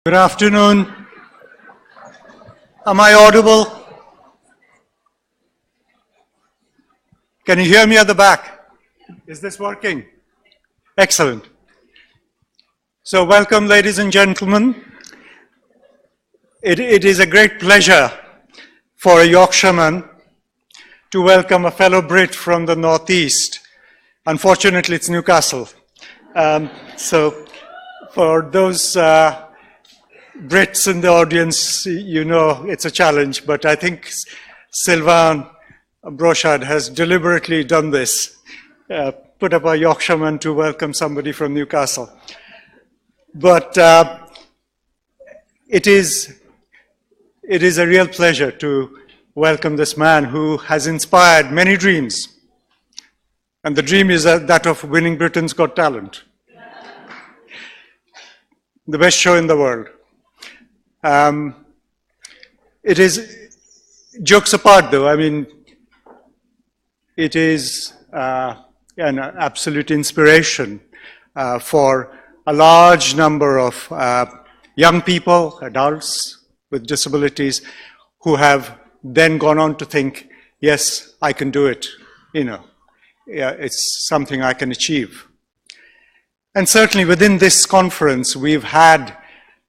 Good afternoon. Am I audible? Can you hear me at the back? Is this working? Excellent. So welcome, ladies and gentlemen. It is a great pleasure for a Yorkshireman to welcome a fellow Brit from the Northeast. Unfortunately, it's Newcastle. So for those Brits in the audience, you know it's a challenge, but I think Sylvain Brochard has deliberately done this, put up a Yorkshireman to welcome somebody from Newcastle. But it is a real pleasure to welcome this man who has inspired many dreams. And the dream is that of winning Britain's Got Talent. The best show in the world. It is, jokes apart though, I mean, it is an absolute inspiration for a large number of young people, adults with disabilities, who have then gone on to think, yes, I can do it, you know, it's something I can achieve. And certainly within this conference, we've had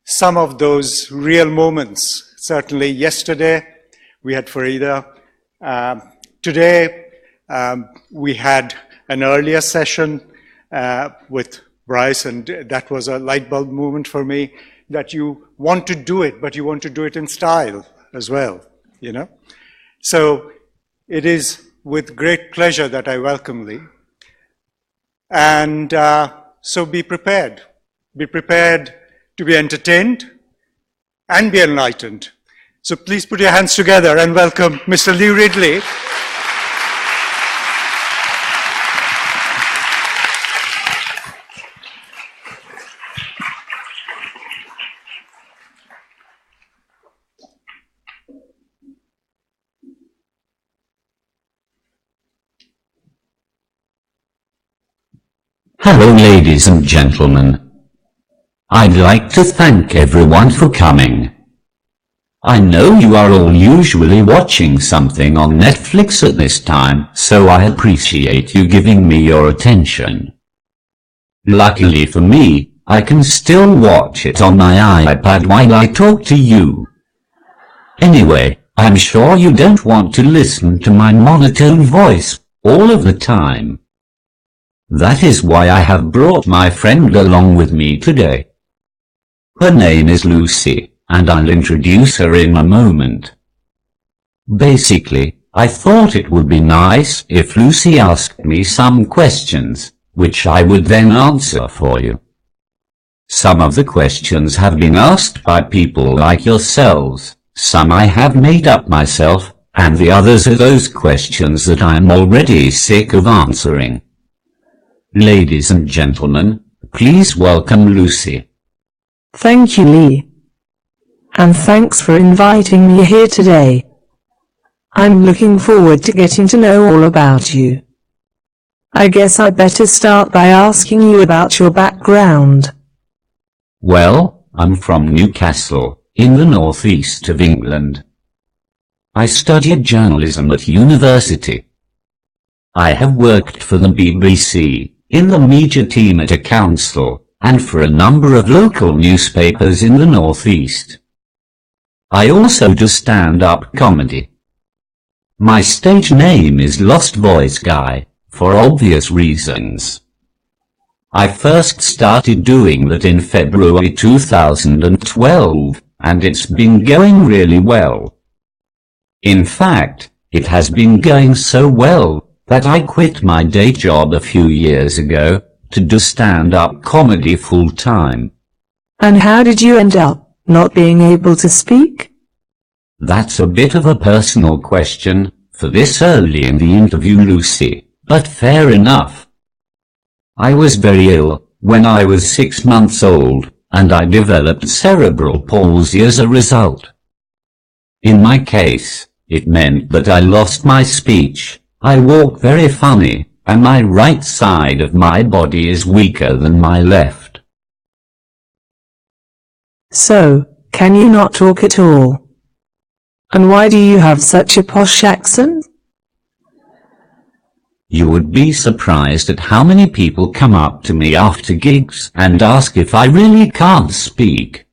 some of those real moments. Certainly yesterday, we had Farida. Today, we had an earlier session with Bryce, and that was a light bulb moment for me, that you want to do it, but you want to do it in style as well, you know? So it is with great pleasure that I welcome thee. And so be prepared. Be prepared to be entertained and be enlightened. So please put your hands together and welcome Mr. Lee Ridley. Hello, ladies and gentlemen. I'd like to thank everyone for coming. I know you are all usually watching something on Netflix at this time, so I appreciate you giving me your attention. Luckily for me, I can still watch it on my iPad while I talk to you. Anyway, I'm sure you don't want to listen to my monotone voice all of the time. That is why I have brought my friend along with me today. Her name is Lucy, and I'll introduce her in a moment. Basically, I thought it would be nice if Lucy asked me some questions, which I would then answer for you. Some of the questions have been asked by people like yourselves, some I have made up myself, and the others are those questions that I am already sick of answering. Ladies and gentlemen, please welcome Lucy. Thank you, Lee. And thanks for inviting me here today. I'm looking forward to getting to know all about you. I guess I better start by asking you about your background. Well, I'm from Newcastle, in the northeast of England. I studied journalism at university. I have worked for the BBC, in the media team at a council, and for a number of local newspapers in the northeast. I also do stand-up comedy. My stage name is Lost Voice Guy, for obvious reasons. I first started doing that in February 2012, and it's been going really well. In fact, it has been going so well that I quit my day job a few years ago to do stand-up comedy full-time. And how did you end up not being able to speak? That's a bit of a personal question for this early in the interview, Lucy, but fair enough. I was very ill when I was 6 months old, and I developed cerebral palsy as a result. In my case, it meant that I lost my speech, I walk very funny, and my right side of my body is weaker than my left. So, can you not talk at all? And why do you have such a posh accent? You would be surprised at how many people come up to me after gigs and ask if I really can't speak.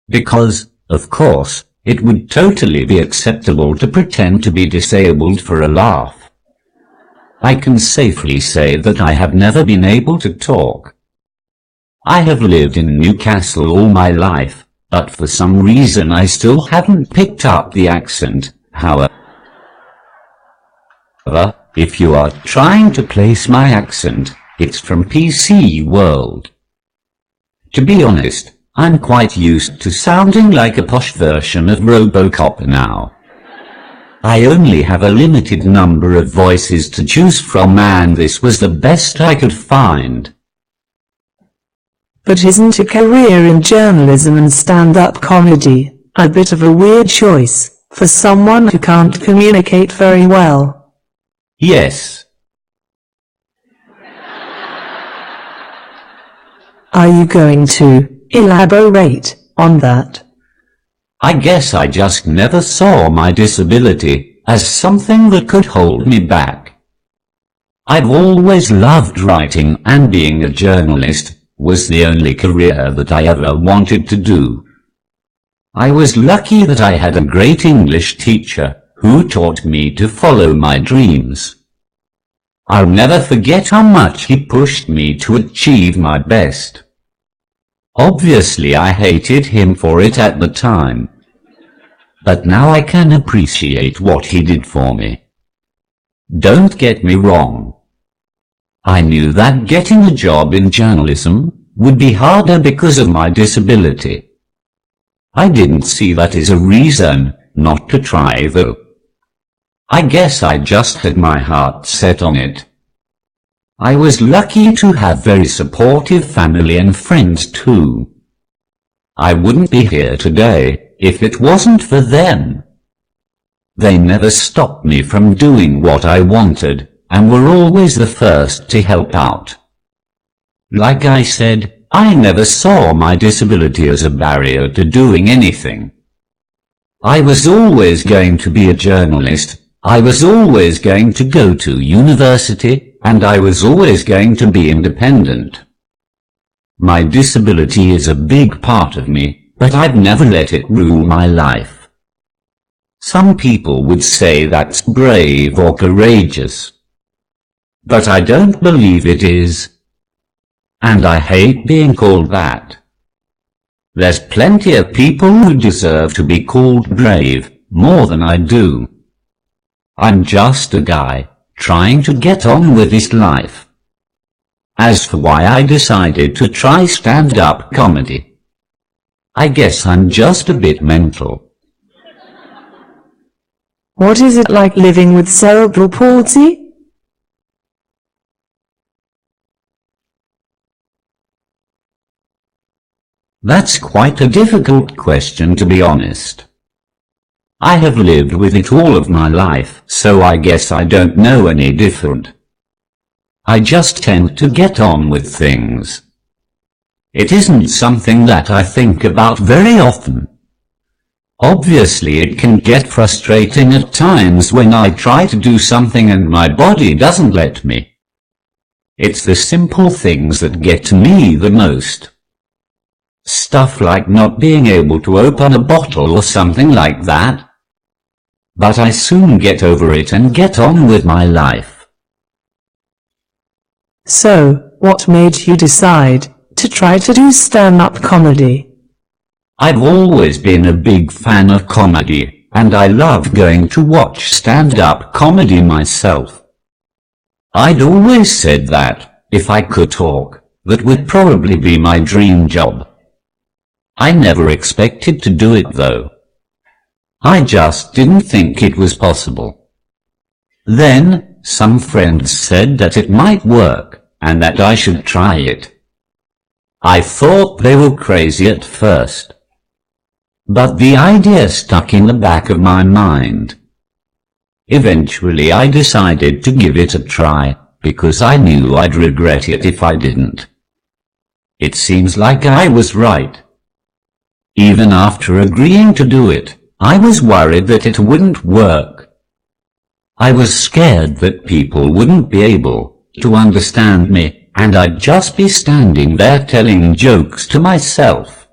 Because, of course, it would totally be acceptable to pretend to be disabled for a laugh. I can safely say that I have never been able to talk. I have lived in Newcastle all my life, but for some reason I still haven't picked up the accent. However, if you are trying to place my accent, it's from PC World. To be honest, I'm quite used to sounding like a posh version of RoboCop now. I only have a limited number of voices to choose from and this was the best I could find. But isn't a career in journalism and stand-up comedy a bit of a weird choice for someone who can't communicate very well? Yes. Are you going to elaborate on that? I guess I just never saw my disability as something that could hold me back. I've always loved writing and being a journalist was the only career that I ever wanted to do. I was lucky that I had a great English teacher who taught me to follow my dreams. I'll never forget how much he pushed me to achieve my best. Obviously I hated him for it at the time. But now I can appreciate what he did for me. Don't get me wrong. I knew that getting a job in journalism would be harder because of my disability. I didn't see that as a reason not to try though. I guess I just had my heart set on it. I was lucky to have very supportive family and friends too. I wouldn't be here today if it wasn't for them. They never stopped me from doing what I wanted, and were always the first to help out. Like I said, I never saw my disability as a barrier to doing anything. I was always going to be a journalist, I was always going to go to university, and I was always going to be independent. My disability is a big part of me, but I've never let it rule my life. Some people would say that's brave or courageous. But I don't believe it is. And I hate being called that. There's plenty of people who deserve to be called brave, more than I do. I'm just a guy, trying to get on with his life. As for why I decided to try stand-up comedy, I guess I'm just a bit mental. What is it like living with cerebral palsy? That's quite a difficult question, to be honest. I have lived with it all of my life, so I guess I don't know any different. I just tend to get on with things. It isn't something that I think about very often. Obviously it can get frustrating at times when I try to do something and my body doesn't let me. It's the simple things that get to me the most. Stuff like not being able to open a bottle or something like that. But I soon get over it and get on with my life. So, what made you decide to try to do stand-up comedy? I've always been a big fan of comedy, and I love going to watch stand-up comedy myself. I'd always said that, if I could talk, that would probably be my dream job. I never expected to do it though. I just didn't think it was possible. Then, some friends said that it might work, and that I should try it. I thought they were crazy at first. But the idea stuck in the back of my mind. Eventually I decided to give it a try, because I knew I'd regret it if I didn't. It seems like I was right. Even after agreeing to do it, I was worried that it wouldn't work. I was scared that people wouldn't be able to understand me, and I'd just be standing there telling jokes to myself.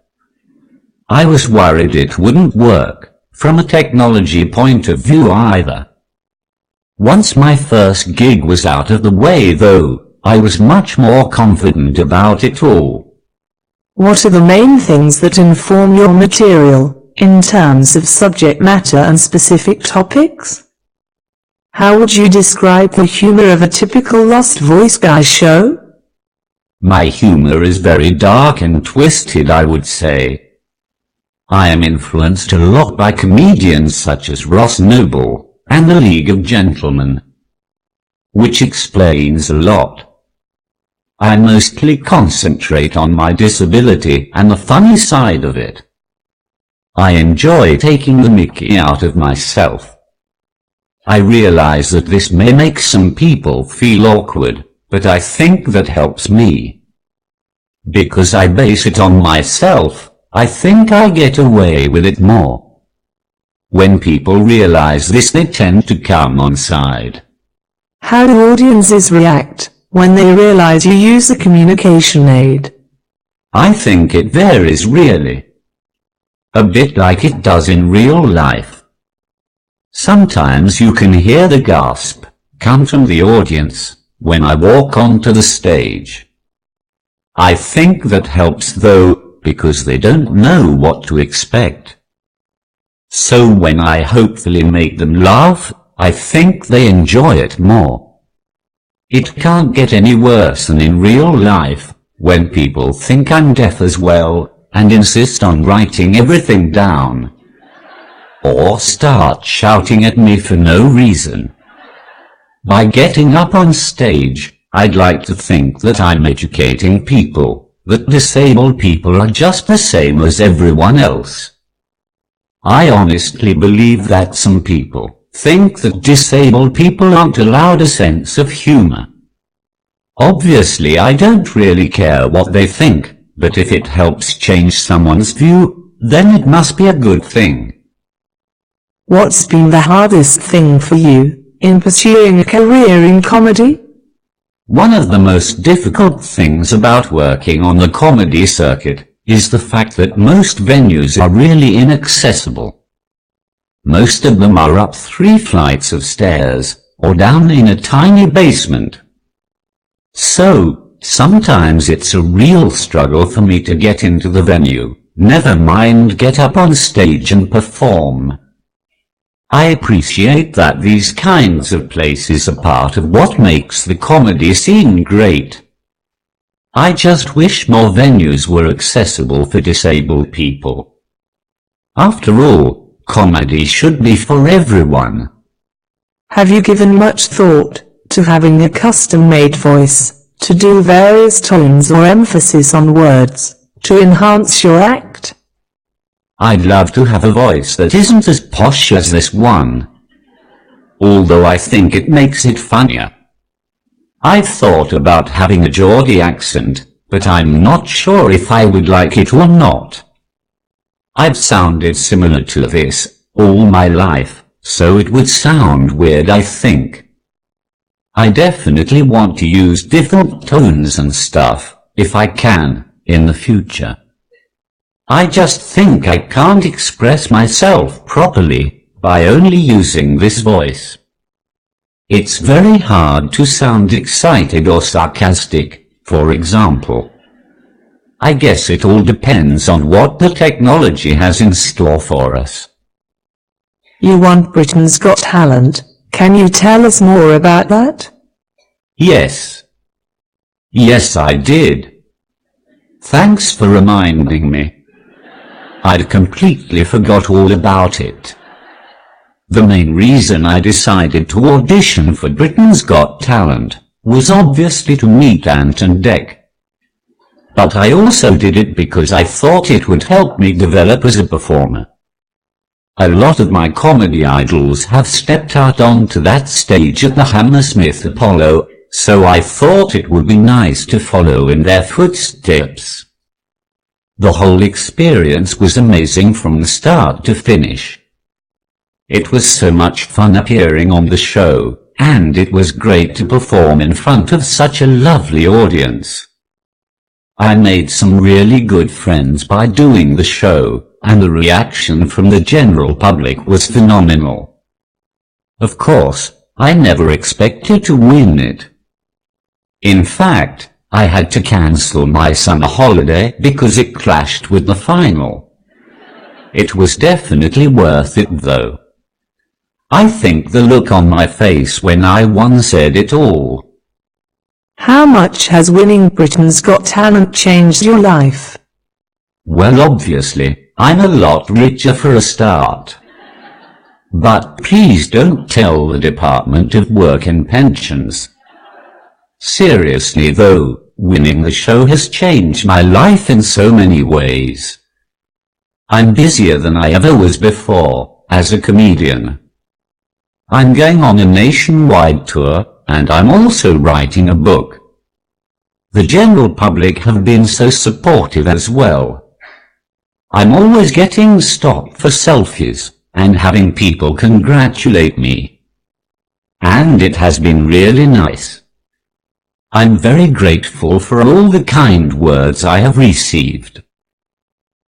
I was worried it wouldn't work from a technology point of view either. Once my first gig was out of the way though, I was much more confident about it all. What are the main things that inform your material, in terms of subject matter and specific topics? How would you describe the humor of a typical Lost Voice Guy show? My humor is very dark and twisted, I would say. I am influenced a lot by comedians such as Ross Noble and the League of Gentlemen, which explains a lot. I mostly concentrate on my disability and the funny side of it. I enjoy taking the mickey out of myself. I realize that this may make some people feel awkward, but I think that helps me. Because I base it on myself, I think I get away with it more. When people realize this, they tend to come on side. How do audiences react when they realize you use a communication aid? I think it varies really. A bit like it does in real life. Sometimes you can hear the gasp come from the audience when I walk onto the stage. I think that helps though, because they don't know what to expect. So when I hopefully make them laugh, I think they enjoy it more. It can't get any worse than in real life, when people think I'm deaf as well, and insist on writing everything down. Or start shouting at me for no reason. By getting up on stage, I'd like to think that I'm educating people, that disabled people are just the same as everyone else. I honestly believe that some people think that disabled people aren't allowed a sense of humor. Obviously I don't really care what they think, but if it helps change someone's view, then it must be a good thing. What's been the hardest thing for you in pursuing a career in comedy? One of the most difficult things about working on the comedy circuit is the fact that most venues are really inaccessible. Most of them are up 3 flights of stairs, or down in a tiny basement. So, sometimes it's a real struggle for me to get into the venue, never mind get up on stage and perform. I appreciate that these kinds of places are part of what makes the comedy scene great. I just wish more venues were accessible for disabled people. After all, comedy should be for everyone. Have you given much thought to having a custom-made voice, to do various tones or emphasis on words, to enhance your act? I'd love to have a voice that isn't as posh as this one, although I think it makes it funnier. I've thought about having a Geordie accent, but I'm not sure if I would like it or not. I've sounded similar to this all my life, so it would sound weird, I think. I definitely want to use different tones and stuff, if I can, in the future. I just think I can't express myself properly by only using this voice. It's very hard to sound excited or sarcastic, for example. I guess it all depends on what the technology has in store for us. You won Britain's Got Talent. Can you tell us more about that? Yes. Yes, I did. Thanks for reminding me. I'd completely forgot all about it. The main reason I decided to audition for Britain's Got Talent was obviously to meet Ant and Dec. But I also did it because I thought it would help me develop as a performer. A lot of my comedy idols have stepped out onto that stage at the Hammersmith Apollo, so I thought it would be nice to follow in their footsteps. The whole experience was amazing from start to finish. It was so much fun appearing on the show, and it was great to perform in front of such a lovely audience. I made some really good friends by doing the show, and the reaction from the general public was phenomenal. Of course, I never expected to win it. In fact, I had to cancel my summer holiday because it clashed with the final. It was definitely worth it though. I think the look on my face when I won said it all. How much has winning Britain's Got Talent changed your life? Well, obviously, I'm a lot richer for a start. But please don't tell the Department of Work and Pensions. Seriously though, winning the show has changed my life in so many ways. I'm busier than I ever was before, as a comedian. I'm going on a nationwide tour, and I'm also writing a book. The general public have been so supportive as well. I'm always getting stopped for selfies, and having people congratulate me. And it has been really nice. I'm very grateful for all the kind words I have received.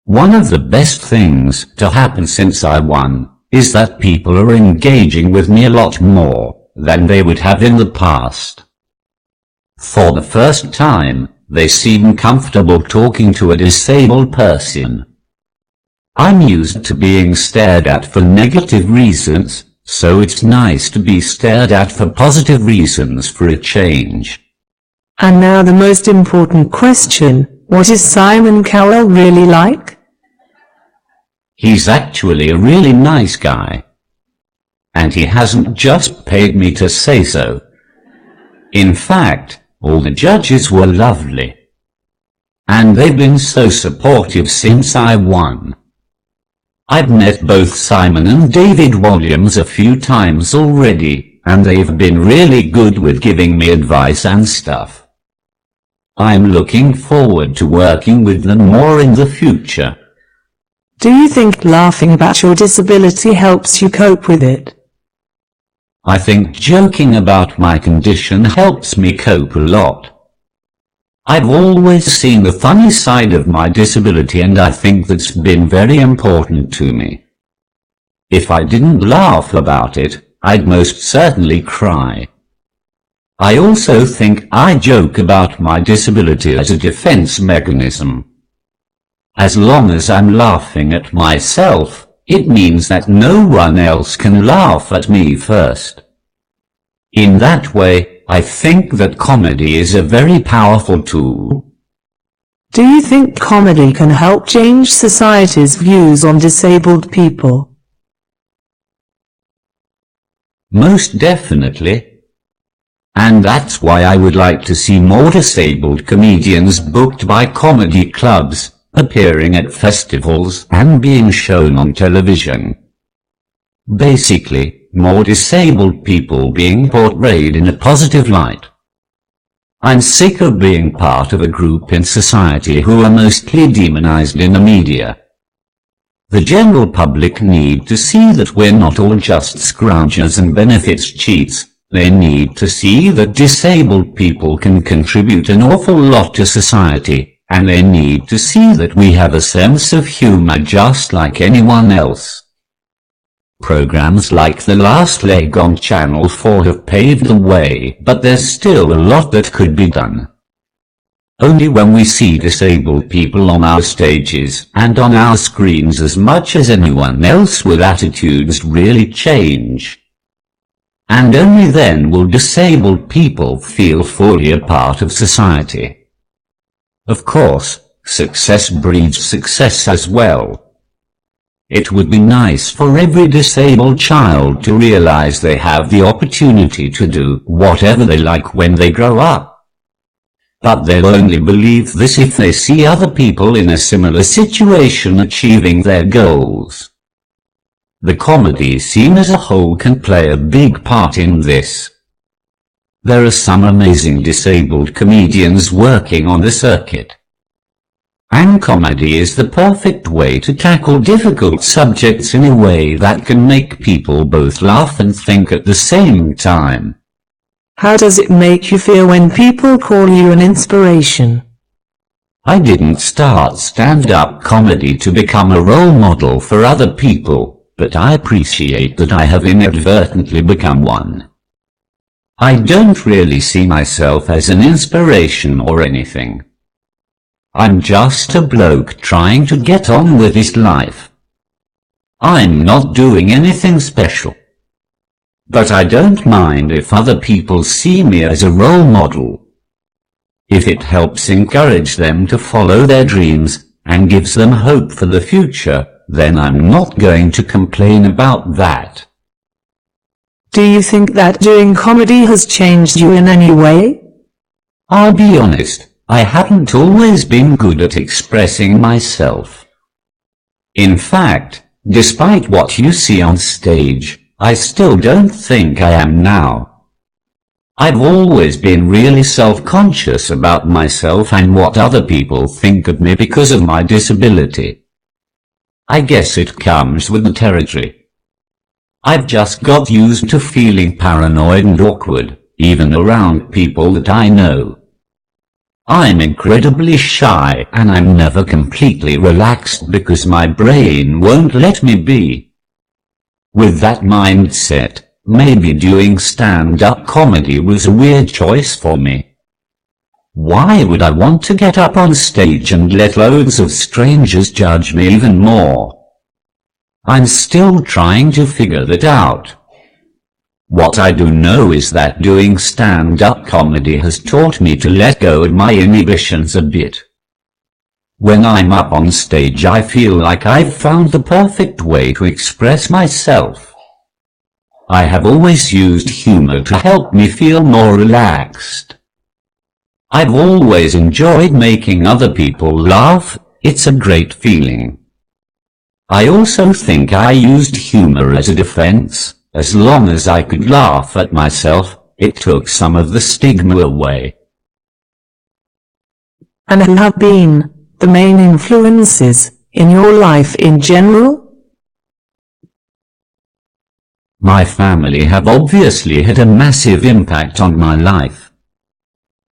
One of the best things to happen since I won is that people are engaging with me a lot more than they would have in the past. For the first time, they seem comfortable talking to a disabled person. I'm used to being stared at for negative reasons, so it's nice to be stared at for positive reasons for a change. And now the most important question, what is Simon Cowell really like? He's actually a really nice guy. And he hasn't just paid me to say so. In fact, all the judges were lovely. And they've been so supportive since I won. I've met both Simon and David Williams a few times already, and they've been really good with giving me advice and stuff. I'm looking forward to working with them more in the future. Do you think laughing about your disability helps you cope with it? I think joking about my condition helps me cope a lot. I've always seen the funny side of my disability, and I think that's been very important to me. If I didn't laugh about it, I'd most certainly cry. I also think I joke about my disability as a defense mechanism. As long as I'm laughing at myself, it means that no one else can laugh at me first. In that way, I think that comedy is a very powerful tool. Do you think comedy can help change society's views on disabled people? Most definitely. And that's why I would like to see more disabled comedians booked by comedy clubs, appearing at festivals and being shown on television. Basically, more disabled people being portrayed in a positive light. I'm sick of being part of a group in society who are mostly demonized in the media. The general public need to see that we're not all just scroungers and benefits cheats. They need to see that disabled people can contribute an awful lot to society, and they need to see that we have a sense of humor just like anyone else. Programs like The Last Leg on Channel 4 have paved the way, but there's still a lot that could be done. Only when we see disabled people on our stages and on our screens as much as anyone else will attitudes really change. And only then will disabled people feel fully a part of society. Of course, success breeds success as well. It would be nice for every disabled child to realize they have the opportunity to do whatever they like when they grow up. But they'll only believe this if they see other people in a similar situation achieving their goals. The comedy scene as a whole can play a big part in this. There are some amazing disabled comedians working on the circuit. and comedy is the perfect way to tackle difficult subjects in a way that can make people both laugh and think at the same time. How does it make you feel when people call you an inspiration? I didn't start stand-up comedy to become a role model for other people, but I appreciate that I have inadvertently become one. I don't really see myself as an inspiration or anything. I'm just a bloke trying to get on with his life. I'm not doing anything special. But I don't mind if other people see me as a role model. If it helps encourage them to follow their dreams, and gives them hope for the future, then I'm not going to complain about that. Do you think that doing comedy has changed you in any way? I'll be honest, I haven't always been good at expressing myself. In fact, despite what you see on stage, I still don't think I am now. I've always been really self-conscious about myself and what other people think of me because of my disability. I guess it comes with the territory. I've just got used to feeling paranoid and awkward, even around people that I know. I'm incredibly shy and I'm never completely relaxed because my brain won't let me be. With that mindset, maybe doing stand-up comedy was a weird choice for me. Why would I want to get up on stage and let loads of strangers judge me even more? I'm still trying to figure that out. What I do know is that doing stand-up comedy has taught me to let go of my inhibitions a bit. When I'm up on stage I feel like I've found the perfect way to express myself. I have always used humor to help me feel more relaxed. I've always enjoyed making other people laugh, it's a great feeling. I also think I used humor as a defense. As long as I could laugh at myself, it took some of the stigma away. And who have been the main influences in your life in general? My family have obviously had a massive impact on my life.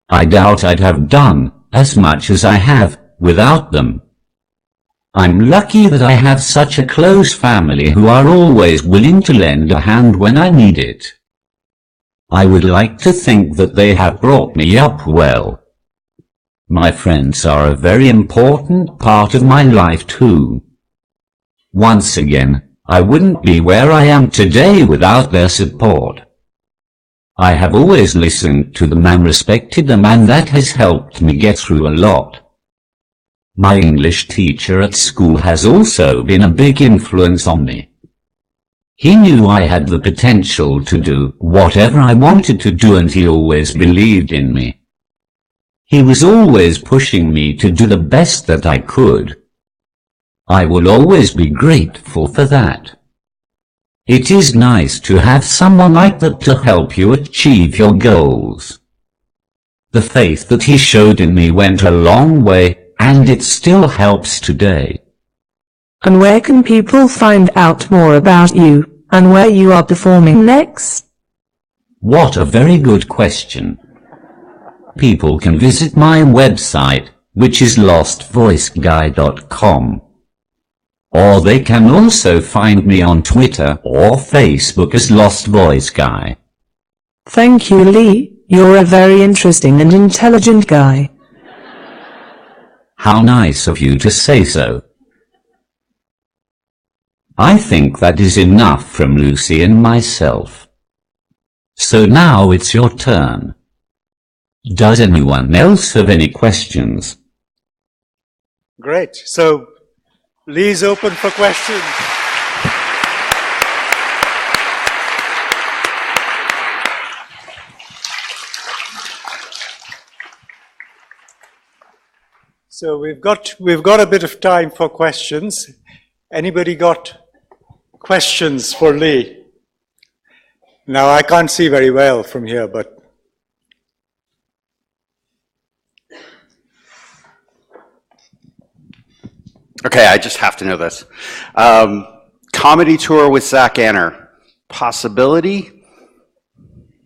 I doubt I'd have done as much as I have without them. I'm lucky that I have such a close family who are always willing to lend a hand when I need it. I would like to think that they have brought me up well. My friends are a very important part of my life too. Once again, I wouldn't be where I am today without their support. I have always listened to them and respected them, and that has helped me get through a lot. My English teacher at school has also been a big influence on me. He knew I had the potential to do whatever I wanted to do, and he always believed in me. He was always pushing me to do the best that I could. I will always be grateful for that. It is nice to have someone like that to help you achieve your goals. The faith that he showed in me went a long way, and it still helps today. And where can people find out more about you, and where you are performing next? What a very good question. People can visit my website, which is lostvoiceguy.com. Or they can also find me on Twitter or Facebook as Lost Voice Guy. Thank you, Lee. You're a very interesting and intelligent guy. How nice of you to say so. I think that is enough from Lucy and myself. So now it's your turn. Does anyone else have any questions? Great. So, Lee's open for questions. So we've got a bit of time for questions. Anybody got questions for Lee? Now I can't see very well from here, but Okay, I just have to know this. Comedy tour with Zach Anner. Possibility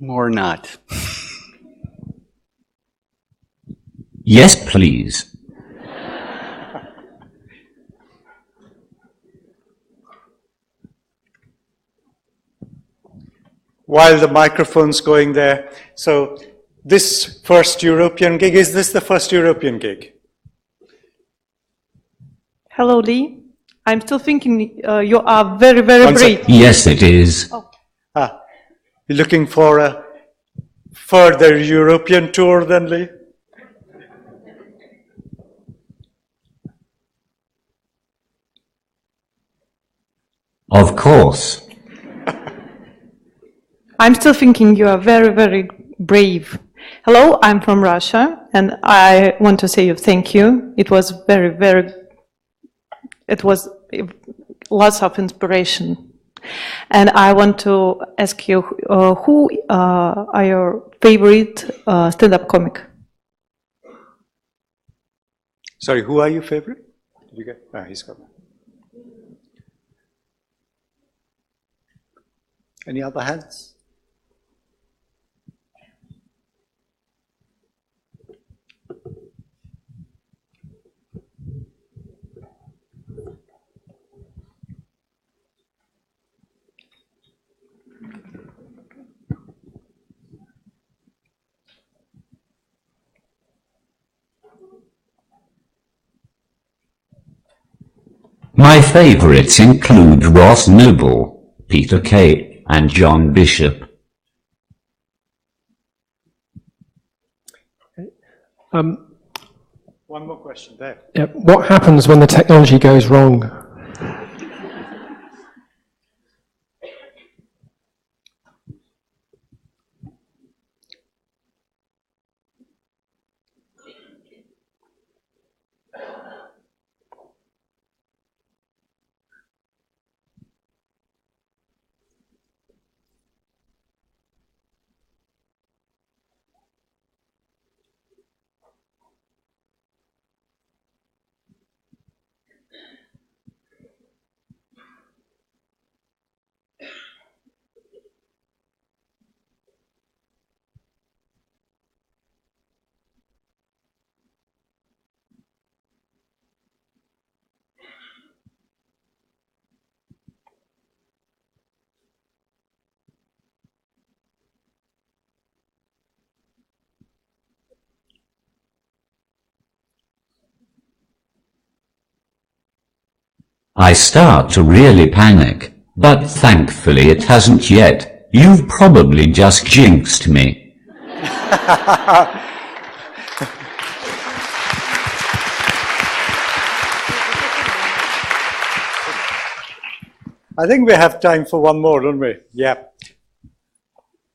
or not? Yes, please. While the microphone's going there, so this first European gig, is this the first European gig? Hello, Lee. I'm still thinking you are very, very One brave. second. Yes, it is. You're looking for a further European tour then, Lee? Of course. I'm still thinking you are very, very brave. Hello, I'm from Russia, and I want to say thank you. It was it was lots of inspiration. And I want to ask you, who are your favorite stand-up comic? Sorry, who are your favorite? Did you get? He's got that. Any other hands? My favorites include Ross Noble, Peter Kay, and John Bishop. One more question there. Yeah, what happens when the technology goes wrong? I start to really panic, but thankfully it hasn't yet. You've probably just jinxed me. I think we have time for one more, don't we? Yeah.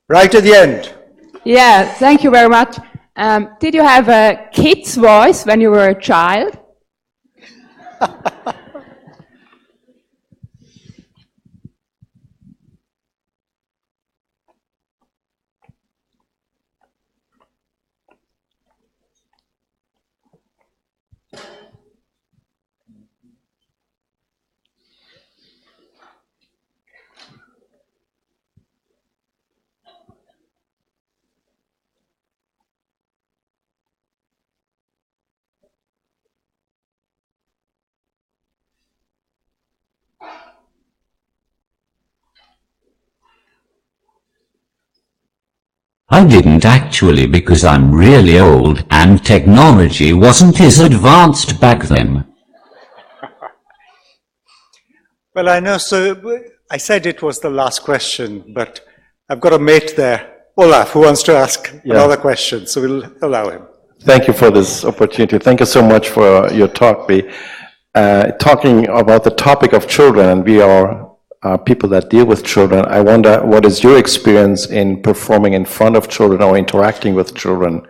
Right at the end. Yeah, thank you very much. Did you have a kid's voice when you were a child? I didn't actually because I'm really old and technology wasn't as advanced back then. Well, I know, so I said it was the last question, but I've got a mate there, Olaf, who wants to ask another question, so we'll allow him. Thank you for this opportunity. Thank you so much for your talk, Lee. Talking about the topic of children, and we are people that deal with children, I wonder what is your experience in performing in front of children or interacting with children?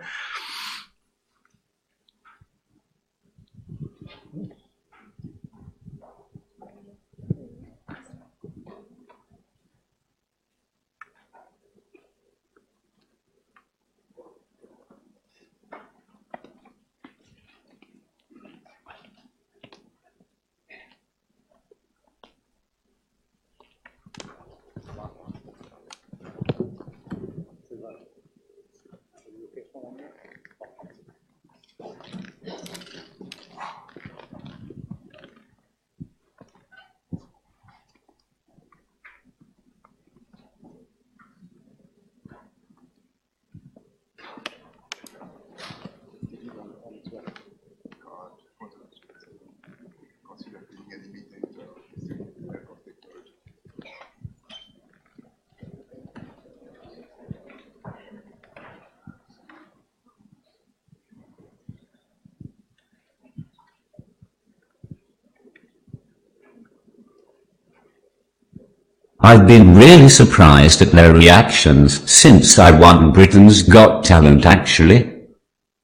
I've been really surprised at their reactions since I won Britain's Got Talent actually.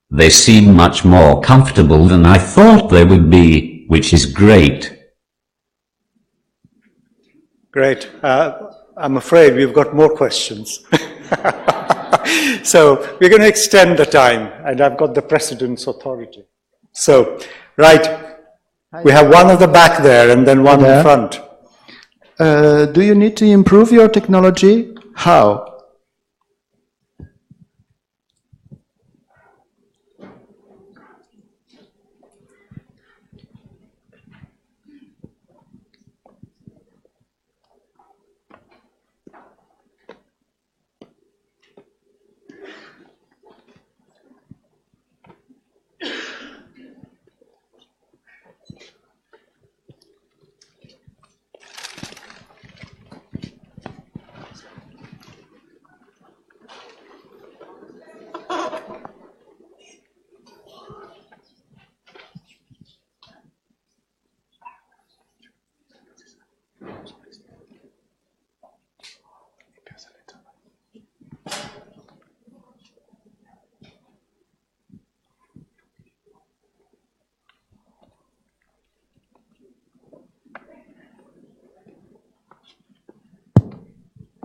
They seem much more comfortable than I thought they would be, which is great. Great. I'm afraid we've got more questions. So we're going to extend the time, and I've got the President's authority. So, right, we have one at the back there and then one in front. Do you need to improve your technology? How?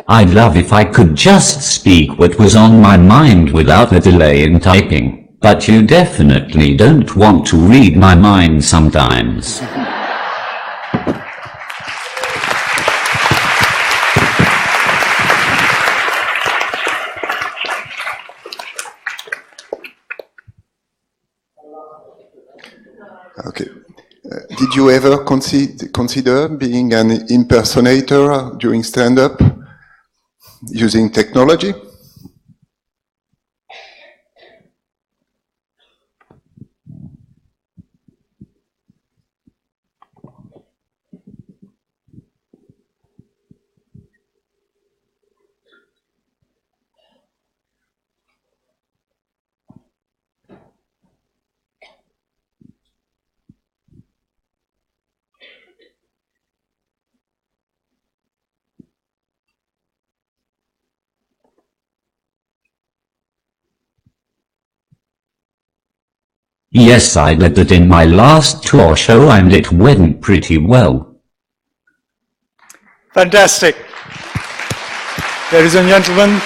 I'd love if I could just speak what was on my mind without a delay in typing, but you definitely don't want to read my mind sometimes. Okay. Did you ever consider being an impersonator during stand-up using technology? Yes, I did that in my last tour show and it went pretty well. Fantastic. Ladies and gentlemen,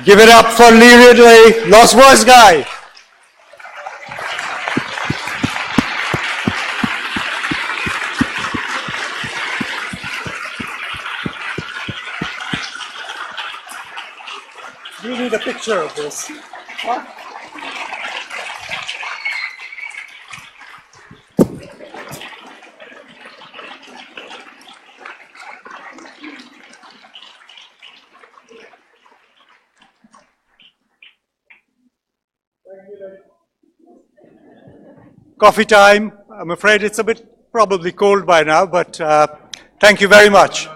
give it up for Lee Ridley, Lost Voice guy. You need a picture of this. Huh? Coffee time. I'm afraid it's a bit probably cold by now, but thank you very much.